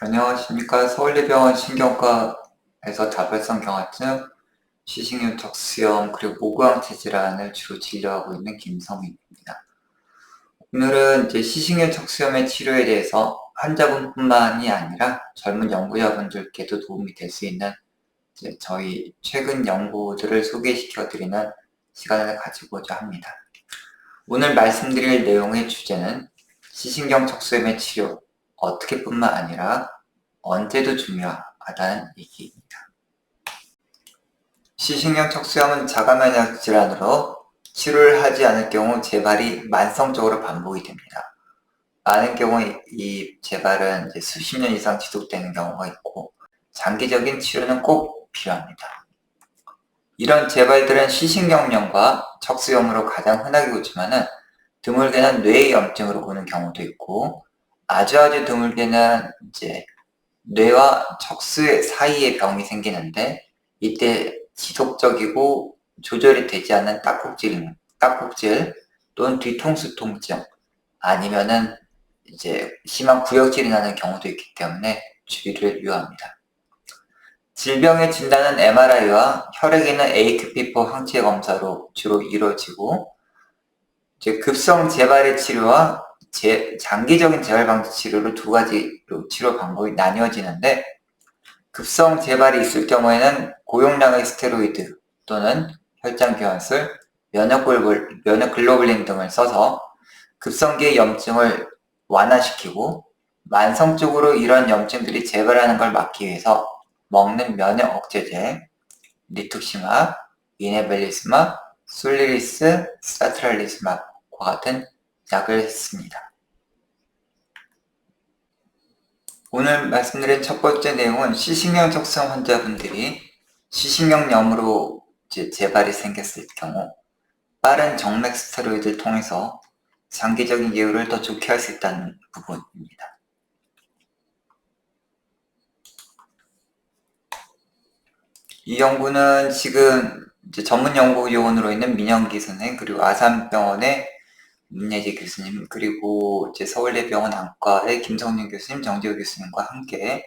안녕하십니까. 서울대병원 신경과에서 다발성 경화증, 시식염, 척수염, 그리고 모구항체 질환을 주로 진료하고 있는 김성민입니다. 오늘은 이제 시식염, 척수염의 치료에 대해서 환자분뿐만이 아니라 젊은 연구자분들께도 도움이 될 수 있는 저희 최근 연구들을 소개시켜 드리는 시간을 가지고자 합니다. 오늘 말씀드릴 내용의 주제는 시신경 척수염의 치료, 어떻게뿐만 아니라 언제도 중요하다는 얘기입니다. 시신경 척수염은 자가면역 질환으로 치료를 하지 않을 경우 재발이 만성적으로 반복이 됩니다. 많은 경우 이 재발은 이제 수십 년 이상 지속되는 경우가 있고 장기적인 치료는 꼭 필요합니다. 이런 재발들은 시신경염과 척수염으로 가장 흔하게 오지만은 드물게는 뇌의 염증으로 오는 경우도 있고 아주 드물게는 이제 뇌와 척수 사이에 병이 생기는데 이때 지속적이고 조절이 되지 않는 딱꼭질 또는 뒤통수 통증 아니면은 이제 심한 구역질이 나는 경우도 있기 때문에 주의를 요합니다. 질병의 진단은 MRI와 혈액에 있는 AQP4 항체 검사로 주로 이루어지고 급성 재발의 치료와 장기적인 재발 방지 치료로 두 가지로 치료 방법이 나뉘어지는데 급성 재발이 있을 경우에는 고용량의 스테로이드 또는 혈장 교환술, 면역글로불린 등을 써서 급성기의 염증을 완화시키고 만성적으로 이런 염증들이 재발하는 걸 막기 위해서 먹는 면역 억제제, 리투시맙, 이네벨리스맙, 솔리리스, 사트랄리스맙과 같은 약을 씁니다. 오늘 말씀드린 첫 번째 내용은 시신경 척수염 환자분들이 시신경염으로 재발이 생겼을 경우 빠른 정맥 스테로이드를 통해서 장기적인 예후를 더 좋게 할 수 있다는 부분입니다. 이 연구는 지금 전문 연구 요원으로 있는 민영기 선생 그리고 아산병원의 문예지 교수님 그리고 서울대병원 안과의 김성윤 교수님, 정재호 교수님과 함께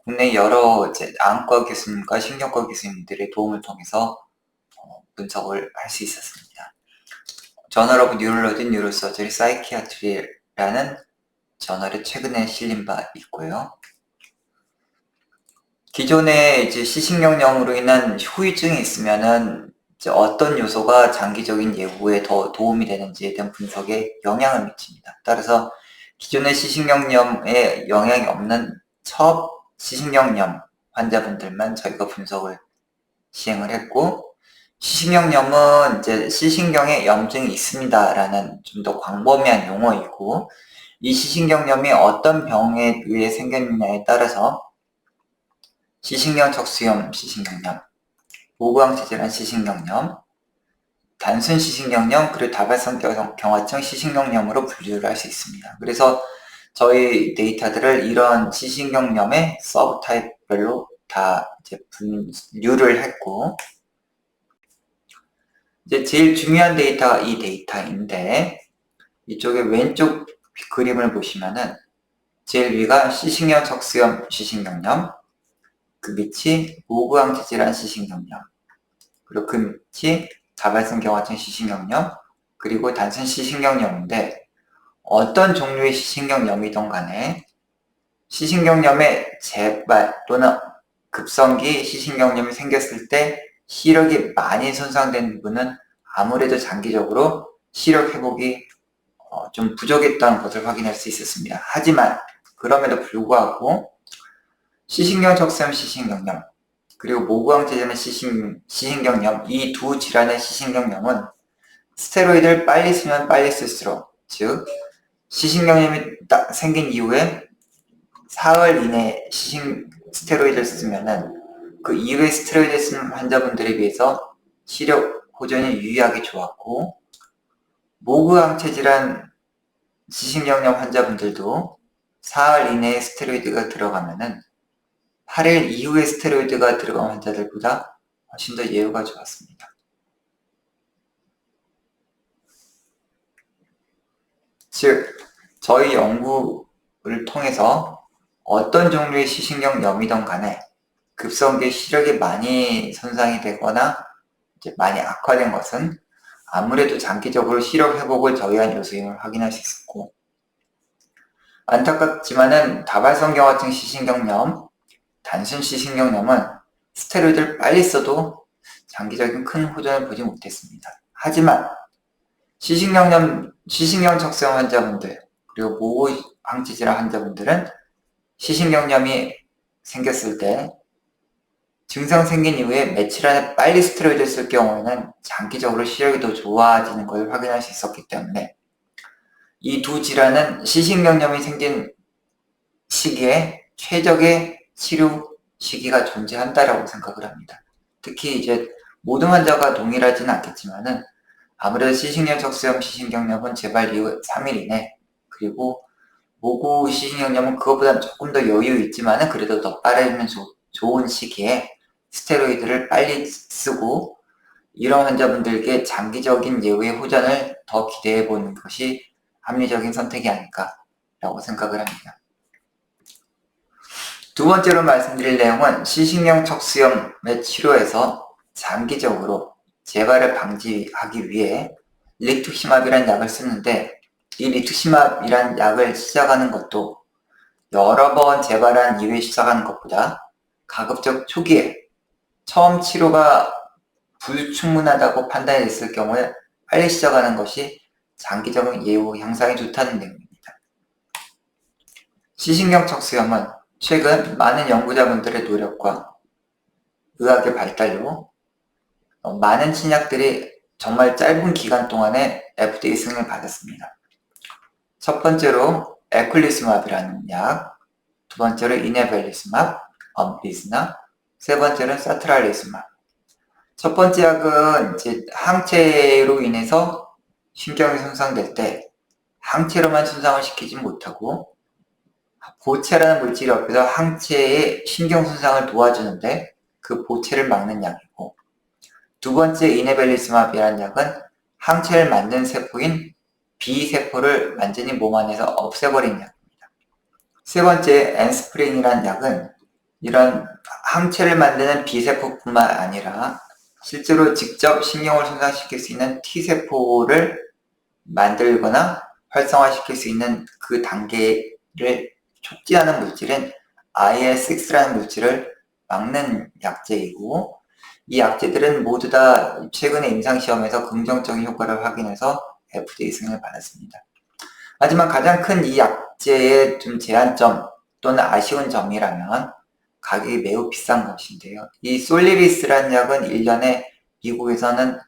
국내 여러 안과 교수님과 신경과 교수님들의 도움을 통해서 분석을 할 수 있었습니다. 저널 오브 뉴럴로지 뉴로서저리 사이키아트리라는 저널에 최근에 실린 바 있고요. 기존에 시신경염으로 인한 후유증이 있으면은 어떤 요소가 장기적인 예후에 더 도움이 되는지에 대한 분석에 영향을 미칩니다. 따라서 기존의 시신경염에 영향이 없는 첫 시신경염 환자분들만 저희가 분석을 시행을 했고, 시신경염은 시신경에 염증이 있습니다라는 좀 더 광범위한 용어이고, 이 시신경염이 어떤 병에 의해 생겼느냐에 따라서 시신경 척수염 시신경염, 모구항체 질환 시신경염, 단순 시신경염, 그리고 다발성 경화증 시신경염으로 분류를 할 수 있습니다. 그래서 저희 데이터들을 이런 시신경염의 서브타입별로 다 분류를 했고, 제일 중요한 데이터가 이 데이터인데, 이쪽에 왼쪽 그림을 보시면은 제일 위가 시신경 척수염 시신경염, 그 밑이 모구항체 질환 시신경염, 그리고 그 밑이 다발성 경화증 시신경염, 그리고 단순 시신경염인데 어떤 종류의 시신경염이든 간에 시신경염의 재발 또는 급성기 시신경염이 생겼을 때 시력이 많이 손상된 분은 아무래도 장기적으로 시력 회복이 좀 부족했다는 것을 확인할 수 있었습니다. 하지만 그럼에도 불구하고 시신경 척수염 시신경염 그리고 모구항체 질환 시신경염 이 두 질환의 시신경염은 스테로이드를 빨리 쓰면 빨리 쓸수록, 즉 시신경염이 딱 생긴 이후에 사흘 이내에 스테로이드를 쓰면은 그 이후에 스테로이드를 쓰는 환자분들에 비해서 시력 호전이 유의하게 좋았고, 모구항체 질환 시신경염 환자분들도 사흘 이내에 스테로이드가 들어가면은 8일 이후에 스테로이드가 들어간 환자들보다 훨씬 더 예후가 좋았습니다. 즉, 저희 연구를 통해서 어떤 종류의 시신경염이든 간에 급성기의 시력이 많이 손상이 되거나 이제 많이 악화된 것은 아무래도 장기적으로 시력 회복을 저해한 요소임을 확인할 수 있었고, 안타깝지만은 다발성경화증 시신경염, 단순 시신경염은 스테로이드를 빨리 써도 장기적인 큰 호전을 보지 못했습니다. 하지만 시신경 척수염 환자분들, 그리고 모구 항체 질환 환자분들은 시신경염이 생겼을 때 증상 생긴 이후에 며칠 안에 빨리 스테로이드를 쓸 경우에는 장기적으로 시력이 더 좋아지는 걸 확인할 수 있었기 때문에 이 두 질환은 시신경염이 생긴 시기에 최적의 치료 시기가 존재한다라고 생각을 합니다. 특히 이제 모든 환자가 동일하지는 않겠지만은 아무래도 시신경 척수염 시신경염은 재발 이후 3일 이내, 그리고 모구 시신경염은 그것보다 조금 더 여유 있지만은 그래도 더 빠르면 좋은 시기에 스테로이드를 빨리 쓰고 이런 환자분들께 장기적인 예후의 호전을 더 기대해 보는 것이 합리적인 선택이 아닐까라고 생각을 합니다. 두 번째로 말씀드릴 내용은 시신경 척수염의 치료에서 장기적으로 재발을 방지하기 위해 리투시맙이라는 약을 쓰는데, 이 리투시맙이라는 약을 시작하는 것도 여러 번 재발한 이후에 시작하는 것보다 가급적 초기에 처음 치료가 불충분하다고 판단이 됐을 경우에 빨리 시작하는 것이 장기적인 예후 향상에 좋다는 내용입니다. 시신경 척수염은 최근 많은 연구자분들의 노력과 의학의 발달로 많은 신약들이 정말 짧은 기간 동안에 FDA 승인을 받았습니다. 첫 번째로 에클리스맙이라는 약, 두 번째로 이네벨리스맙, 엄비스나, 세 번째로는 사트랄리스맙. 첫 번째 약은 이제 항체로 인해서 신경이 손상될 때 항체로만 손상을 시키지 못하고 보체라는 물질이 옆에서 항체의 신경 손상을 도와주는데 그 보체를 막는 약이고, 두 번째 이네벨리스맙이라는 약은 항체를 만든 세포인 B세포를 완전히 몸 안에서 없애버리는 약입니다. 세 번째 엔스프린이라는 약은 이런 항체를 만드는 B세포뿐만 아니라 실제로 직접 신경을 손상시킬 수 있는 T세포를 만들거나 활성화시킬 수 있는 그 단계를 촉진하는 물질인 IL-6라는 물질을 막는 약제이고, 이 약제들은 모두 다 최근에 임상시험에서 긍정적인 효과를 확인해서 FDA 승인을 받았습니다. 하지만 가장 큰 이 약제의 좀 제한점 또는 아쉬운 점이라면 가격이 매우 비싼 것인데요. 이 솔리리스라는 약은 1년에 미국에서는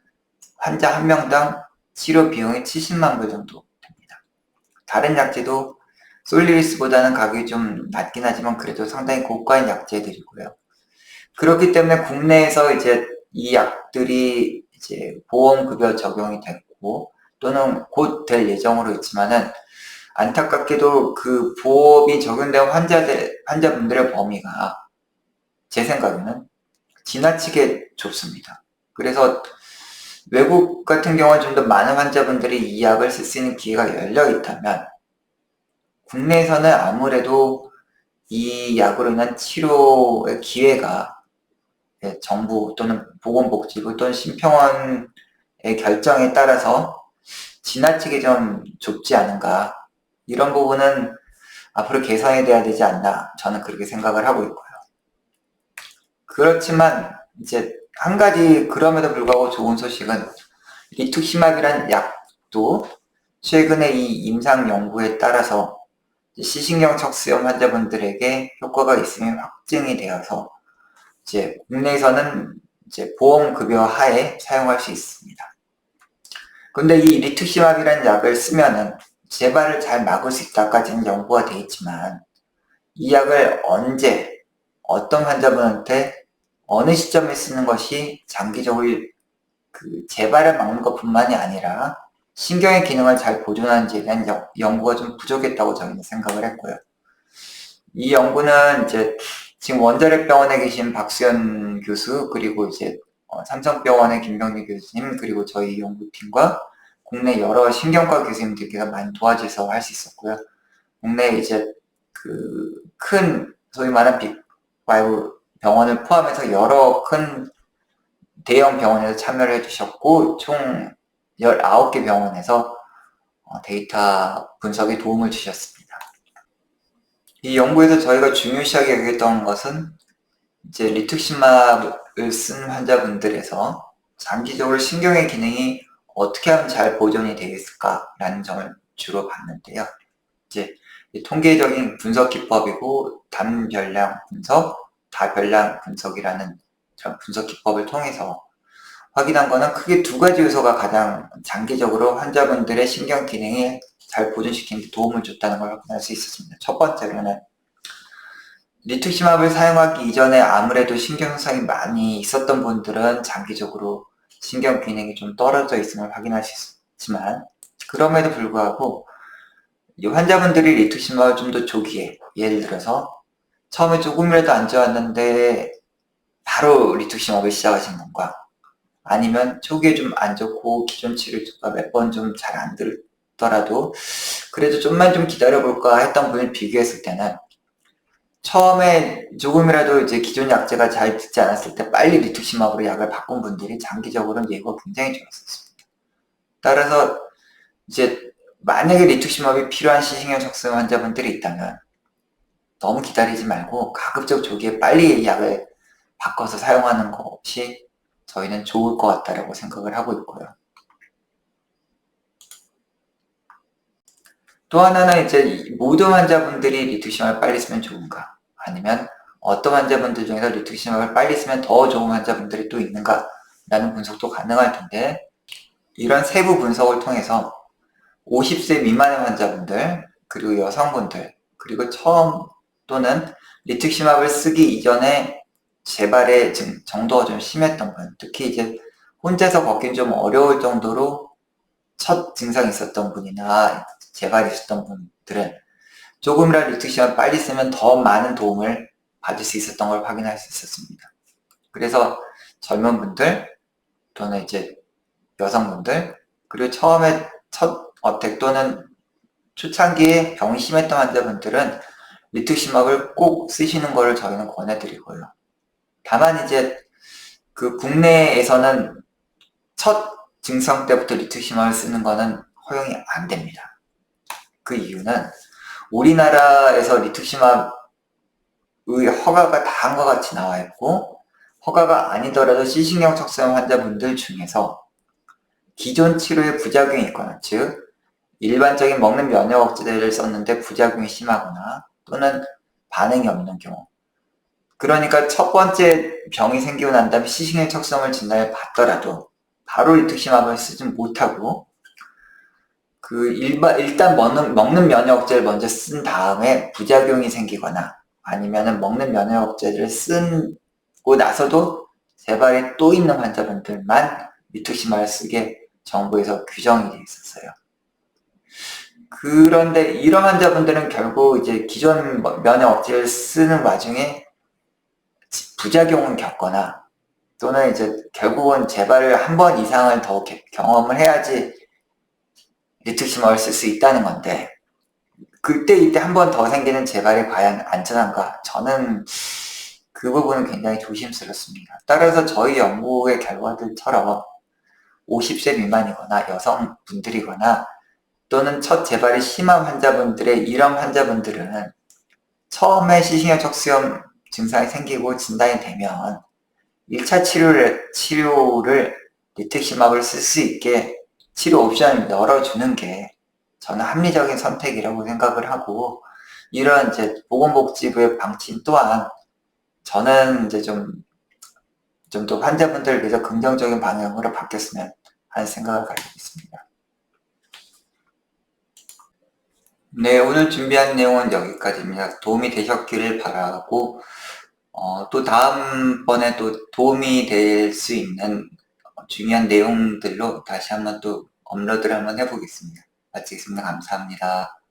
환자 한 명당 치료 비용이 70만 불 정도 됩니다. 다른 약제도 솔리리스보다는 가격이 좀 낮긴 하지만 그래도 상당히 고가인 약제들이고요. 그렇기 때문에 국내에서 이제 이 약들이 이제 보험급여 적용이 됐고 또는 곧 될 예정으로 있지만은 안타깝게도 그 보험이 적용된 환자분들의 범위가 제 생각에는 지나치게 좁습니다. 그래서 외국 같은 경우는 좀 더 많은 환자분들이 이 약을 쓸 수 있는 기회가 열려 있다면 국내에서는 아무래도 이 약으로 인한 치료의 기회가 정부 또는 보건복지부 또는 심평원의 결정에 따라서 지나치게 좀 좁지 않은가, 이런 부분은 앞으로 개선이 돼야 되지 않나, 저는 그렇게 생각을 하고 있고요. 그렇지만 이제 한 가지 그럼에도 불구하고 좋은 소식은 리투시맙이라는 약도 최근에 이 임상 연구에 따라서 시신경 척수염 환자분들에게 효과가 있음이 확증이 되어서 이제 국내에서는 이제 보험급여 하에 사용할 수 있습니다. 근데 이 리투시맙이라는 약을 쓰면은 재발을 잘 막을 수 있다까지는 연구가 되어 있지만 이 약을 언제 어떤 환자분한테 어느 시점에 쓰는 것이 장기적으로 그 재발을 막는 것뿐만이 아니라 신경의 기능을 잘 보존하는지에 대한 연구가 좀 부족했다고 저희는 생각을 했고요. 이 연구는 이제 지금 원자력병원에 계신 박수현 교수, 그리고 이제 삼성병원의 김병리 교수님, 그리고 저희 연구팀과 국내 여러 신경과 교수님들께서 많이 도와주셔서 할 수 있었고요. 국내 이제 그 큰 소위 말하는 빅5 병원을 포함해서 여러 큰 대형 병원에서 참여를 해주셨고 총 19개 병원에서 데이터 분석에 도움을 주셨습니다. 이 연구에서 저희가 중요시하게 여겼던 것은 이제 리투시마브를 쓴 환자분들에서 장기적으로 신경의 기능이 어떻게 하면 잘 보존이 되어 있을까라는 점을 주로 봤는데요. 이제 통계적인 분석 기법이고 단별량 분석, 다별량 분석이라는 그런 분석 기법을 통해서 확인한 거는 크게 두 가지 요소가 가장 장기적으로 환자분들의 신경 기능이 잘 보존시키는 데 도움을 줬다는 걸 확인할 수 있었습니다. 첫 번째로는 리투시마브를 사용하기 이전에 아무래도 신경성이 많이 있었던 분들은 장기적으로 신경 기능이 좀 떨어져 있음을 확인할 수 있지만 그럼에도 불구하고 이 환자분들이 리투시마브를 좀 더 조기에 예를 들어서 처음에 조금이라도 안 좋았는데 바로 리투시마브를 시작하신 건가 아니면 초기에 좀 안 좋고 기존 치료가 몇 번 좀 잘 안 들더라도 그래도 좀만 좀 기다려볼까 했던 분을 비교했을 때는 처음에 조금이라도 이제 기존 약제가 잘 듣지 않았을 때 빨리 리투시마브로 약을 바꾼 분들이 장기적으로는 예후가 굉장히 좋았었습니다. 따라서 이제 만약에 리투시마브이 필요한 시신경 척수염 환자분들이 있다면 너무 기다리지 말고 가급적 조기에 빨리 약을 바꿔서 사용하는 것이 저희는 좋을 것 같다라고 생각을 하고 있고요. 또 하나는 이제 모든 환자분들이 리투시마브를 빨리 쓰면 좋은가 아니면 어떤 환자분들 중에서 리투시마브를 빨리 쓰면 더 좋은 환자분들이 또 있는가 라는 분석도 가능할 텐데 이런 세부 분석을 통해서 50세 미만의 환자분들 그리고 여성분들 그리고 처음 또는 리투시마브를 쓰기 이전에 재발의 정도가 좀 심했던 분 특히 이제 혼자서 걷긴 좀 어려울 정도로 첫 증상이 있었던 분이나 재발이 있었던 분들은 조금이라도 리투시마브를 빨리 쓰면 더 많은 도움을 받을 수 있었던 걸 확인할 수 있었습니다. 그래서 젊은 분들 또는 이제 여성분들 그리고 처음에 첫 어택 또는 초창기에 병이 심했던 환자분들은 리투시마브를 꼭 쓰시는 것을 저희는 권해드리고요. 다만 이제 그 국내에서는 첫 증상 때부터 리투시마브를 쓰는 것은 허용이 안 됩니다. 그 이유는 우리나라에서 리투시마브의 허가가 다음과 같이 나와 있고 허가가 아니더라도 시신경 척수염 환자분들 중에서 기존 치료에 부작용이 있거나 즉 일반적인 먹는 면역 억제제를 썼는데 부작용이 심하거나 또는 반응이 없는 경우 그러니까 첫 번째 병이 생기고 난 다음에 시신경 척수염을 진단을 받더라도 바로 리투시마브를 쓰지 못하고 일단 먹는 면역 억제를 먼저 쓴 다음에 부작용이 생기거나 아니면은 먹는 면역 억제를 쓰고 나서도 재발이 또 있는 환자분들만 리투시마브를 쓰게 정부에서 규정이 되어 있었어요. 그런데 이런 환자분들은 결국 이제 기존 면역 억제를 쓰는 와중에 부작용을 겪거나 또는 이제 결국은 재발을 한 번 이상을 더 경험을 해야지 리투시마브를 쓸 수 있다는 건데 이때 한 번 더 생기는 재발이 과연 안전한가? 저는 그 부분은 굉장히 조심스럽습니다. 따라서 저희 연구의 결과들처럼 50세 미만이거나 여성분들이거나 또는 첫 재발이 심한 환자분들의 이런 환자분들은 처음에 시신경 척수염 증상이 생기고 진단이 되면 1차 치료를 리투시마브를 쓸 수 있게 치료 옵션을 열어주는 게 저는 합리적인 선택이라고 생각을 하고 이런 이제 보건복지부의 방침 또한 저는 이제 좀 더 환자분들을 위해서 긍정적인 방향으로 바뀌었으면 하는 생각을 가지고 있습니다. 네, 오늘 준비한 내용은 여기까지입니다. 도움이 되셨기를 바라고 또 다음번에 또 도움이 될 수 있는 중요한 내용들로 다시 한번 또 업로드를 한번 해보겠습니다. 마치겠습니다. 감사합니다.